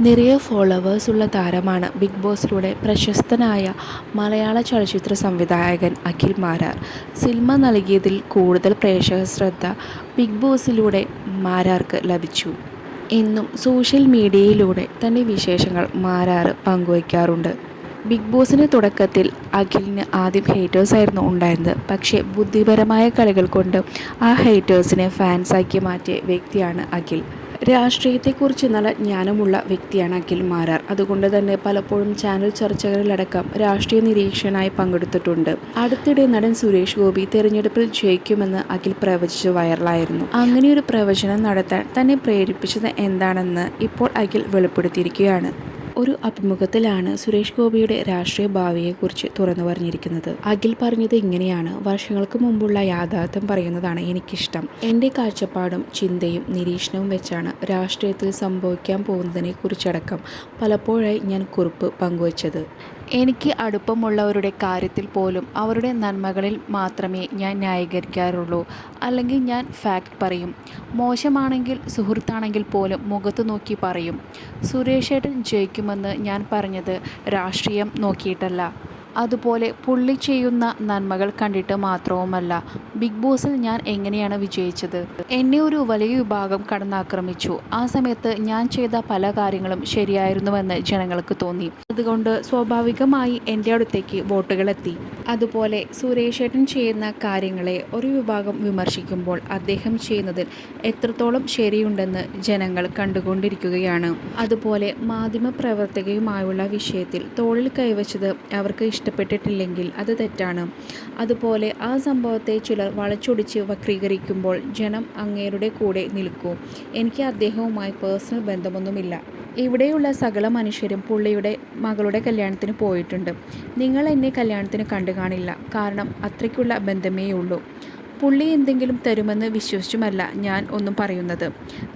നിറയെ ഫോളോവേഴ്സുള്ള താരമാണ് ബിഗ് ബോസിലൂടെ പ്രശസ്തനായ മലയാള ചലച്ചിത്ര സംവിധായകൻ അഖിൽ മാരാർ. സിനിമ നൽകിയതിൽ കൂടുതൽ പ്രേക്ഷക ശ്രദ്ധ ബിഗ് ബോസിലൂടെ മാരാർക്ക് ലഭിച്ചു. എന്നും സോഷ്യൽ മീഡിയയിലൂടെ തൻ്റെ വിശേഷങ്ങൾ മാരാർ പങ്കുവയ്ക്കാറുണ്ട്. ബിഗ് ബോസിന് തുടക്കത്തിൽ അഖിലിന് ആദ്യം ഹേറ്റേഴ്സായിരുന്നു ഉണ്ടായിരുന്നത്. പക്ഷേ ബുദ്ധിപരമായ കളികൾ കൊണ്ട് ആ ഹേറ്റേഴ്സിനെ ഫാൻസാക്കി മാറ്റിയ വ്യക്തിയാണ് അഖിൽ. രാഷ്ട്രീയത്തെക്കുറിച്ച് നല്ല ജ്ഞാനമുള്ള വ്യക്തിയാണ് അഖിൽ മാരാർ. അതുകൊണ്ട് തന്നെ പലപ്പോഴും ചാനൽ ചർച്ചകളിലടക്കം രാഷ്ട്രീയ നിരീക്ഷകനായി പങ്കെടുത്തിട്ടുണ്ട്. അടുത്തിടെ നടൻ സുരേഷ് ഗോപി തെരഞ്ഞെടുപ്പിൽ ജയിക്കുമെന്ന് അഖിൽ പ്രവചിച്ച് വൈറലായിരുന്നു. അങ്ങനെയൊരു പ്രവചനം നടത്താൻ തന്നെ പ്രേരിപ്പിച്ചത് എന്താണെന്ന് ഇപ്പോൾ അഖിൽ വെളിപ്പെടുത്തിയിരിക്കുകയാണ്. ഒരു അഭിമുഖത്തിലാണ് സുരേഷ് ഗോപിയുടെ രാഷ്ട്രീയ ഭാവിയെക്കുറിച്ച് തുറന്നു പറഞ്ഞിരിക്കുന്നത്. അഖിൽ പറഞ്ഞത് ഇങ്ങനെയാണ്: വർഷങ്ങൾക്ക് മുമ്പുള്ള യാഥാർത്ഥ്യം പറയുന്നതാണ് എനിക്കിഷ്ടം. എൻ്റെ കാഴ്ചപ്പാടും ചിന്തയും നിരീക്ഷണവും വെച്ചാണ് രാഷ്ട്രീയത്തിൽ സംഭവിക്കാൻ പോകുന്നതിനെ കുറിച്ചടക്കം പലപ്പോഴായി ഞാൻ കുറിപ്പ് പങ്കുവച്ചത്. എനിക്ക് അടുപ്പമുള്ളവരുടെ കാര്യത്തിൽ പോലും അവരുടെ നന്മകളിൽ മാത്രമേ ഞാൻ ന്യായീകരിക്കാറുള്ളൂ. അല്ലെങ്കിൽ ഞാൻ ഫാക്ട് പറയും. മോശമാണെങ്കിൽ സുഹൃത്താണെങ്കിൽ പോലും മുഖത്ത് നോക്കി പറയും. സുരേഷേട്ടൻ ജയിക്കുമെന്ന് ഞാൻ പറഞ്ഞത് രാഷ്ട്രീയം നോക്കിയിട്ടല്ല. അതുപോലെ പുള്ളി ചെയ്യുന്ന നന്മകൾ കണ്ടിട്ട് മാത്രവുമല്ല. ബിഗ് ബോസിൽ ഞാൻ എങ്ങനെയാണ് വിജയിച്ചത്? എന്നെ ഒരു വലിയ വിഭാഗം കടന്നാക്രമിച്ചു. ആ സമയത്ത് ഞാൻ ചെയ്ത പല കാര്യങ്ങളും ശരിയായിരുന്നുവെന്ന് ജനങ്ങൾക്ക് തോന്നി. അതുകൊണ്ട് സ്വാഭാവികമായി എൻ്റെ അടുത്തേക്ക് വോട്ടുകളെത്തി. അതുപോലെ സുരേഷേട്ടൻ ചെയ്യുന്ന കാര്യങ്ങളെ ഒരു വിഭാഗം വിമർശിക്കുമ്പോൾ അദ്ദേഹം ചെയ്യുന്നതിൽ എത്രത്തോളം ശരിയുണ്ടെന്ന് ജനങ്ങൾ കണ്ടുകൊണ്ടിരിക്കുകയാണ്. അതുപോലെ മാധ്യമപ്രവർത്തകയുമായുള്ള വിഷയത്തിൽ തോളിൽ കൈവച്ചത് അവർക്ക് ഇഷ്ടപ്പെട്ടിട്ടില്ലെങ്കിൽ അത് തെറ്റാണ്. അതുപോലെ ആ സംഭവത്തെ ചിലർ വളച്ചൊടിച്ച് വക്രീകരിക്കുമ്പോൾ ജനം അങ്ങേരുടെ കൂടെ നിൽക്കൂ. എനിക്ക് അദ്ദേഹവുമായി പേഴ്സണൽ ബന്ധമൊന്നുമില്ല. ഇവിടെയുള്ള സകല മനുഷ്യരും പുള്ളിയുടെ മകളുടെ കല്യാണത്തിന് പോയിട്ടുണ്ട്. നിങ്ങൾ എന്നെ കല്യാണത്തിന് കണ്ടു കാണില്ല. കാരണം അത്രയ്ക്കുള്ള ബന്ധമേയുള്ളൂ. പുള്ളി എന്തെങ്കിലും തരുമെന്ന് വിശ്വസിച്ചുമല്ല ഞാൻ ഒന്നും പറയുന്നത്.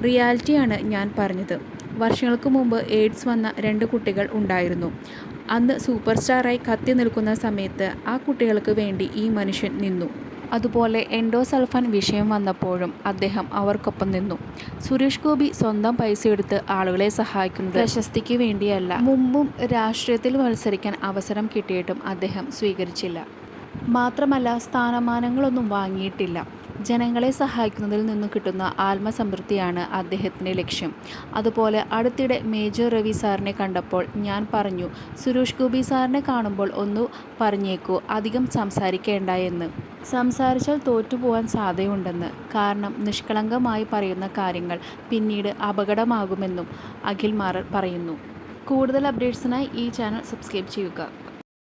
റിയാലിറ്റിയാണ് ഞാൻ പറഞ്ഞത്. വർഷങ്ങൾക്ക് മുമ്പ് എയ്ഡ്സ് വന്ന 2 കുട്ടികൾ ഉണ്ടായിരുന്നു. അന്ന് സൂപ്പർ സ്റ്റാറായി കത്തി നിൽക്കുന്ന സമയത്ത് ആ കുട്ടികൾക്ക് വേണ്ടി ഈ മനുഷ്യൻ നിന്നു. അതുപോലെ എൻഡോസൾഫാൻ വിഷയം വന്നപ്പോഴും അദ്ദേഹം അവർക്കൊപ്പം നിന്നു. സുരേഷ് ഗോപി സ്വന്തം പൈസ എടുത്ത് ആളുകളെ സഹായിക്കുന്നത് പ്രശസ്തിക്ക് വേണ്ടിയല്ല. മുമ്പും രാഷ്ട്രീയത്തിൽ മത്സരിക്കാൻ അവസരം കിട്ടിയിട്ടും അദ്ദേഹം സ്വീകരിച്ചില്ല. മാത്രമല്ല സ്ഥാനമാനങ്ങളൊന്നും വാങ്ങിയിട്ടില്ല. ജനങ്ങളെ സഹായിക്കുന്നതിൽ നിന്നും കിട്ടുന്ന ആത്മസംതൃപ്തിയാണ് അദ്ദേഹത്തിൻ്റെ ലക്ഷ്യം. അതുപോലെ അടുത്തിടെ മേജർ രവി സാറിനെ കണ്ടപ്പോൾ ഞാൻ പറഞ്ഞു, സുരേഷ് ഗോപി സാറിനെ കാണുമ്പോൾ ഒന്ന് പറഞ്ഞേക്കൂ, അധികം സംസാരിക്കേണ്ട എന്ന്. സംസാരിച്ചാൽ തോറ്റുപോകാൻ സാധ്യതയുണ്ടെന്ന്. കാരണം നിഷ്കളങ്കമായി പറയുന്ന കാര്യങ്ങൾ പിന്നീട് അപകടമാകുമെന്നും അഖിൽ മാരാർ പറയുന്നു. കൂടുതൽ അപ്ഡേറ്റ്സിനായി ഈ ചാനൽ സബ്സ്ക്രൈബ് ചെയ്യുക.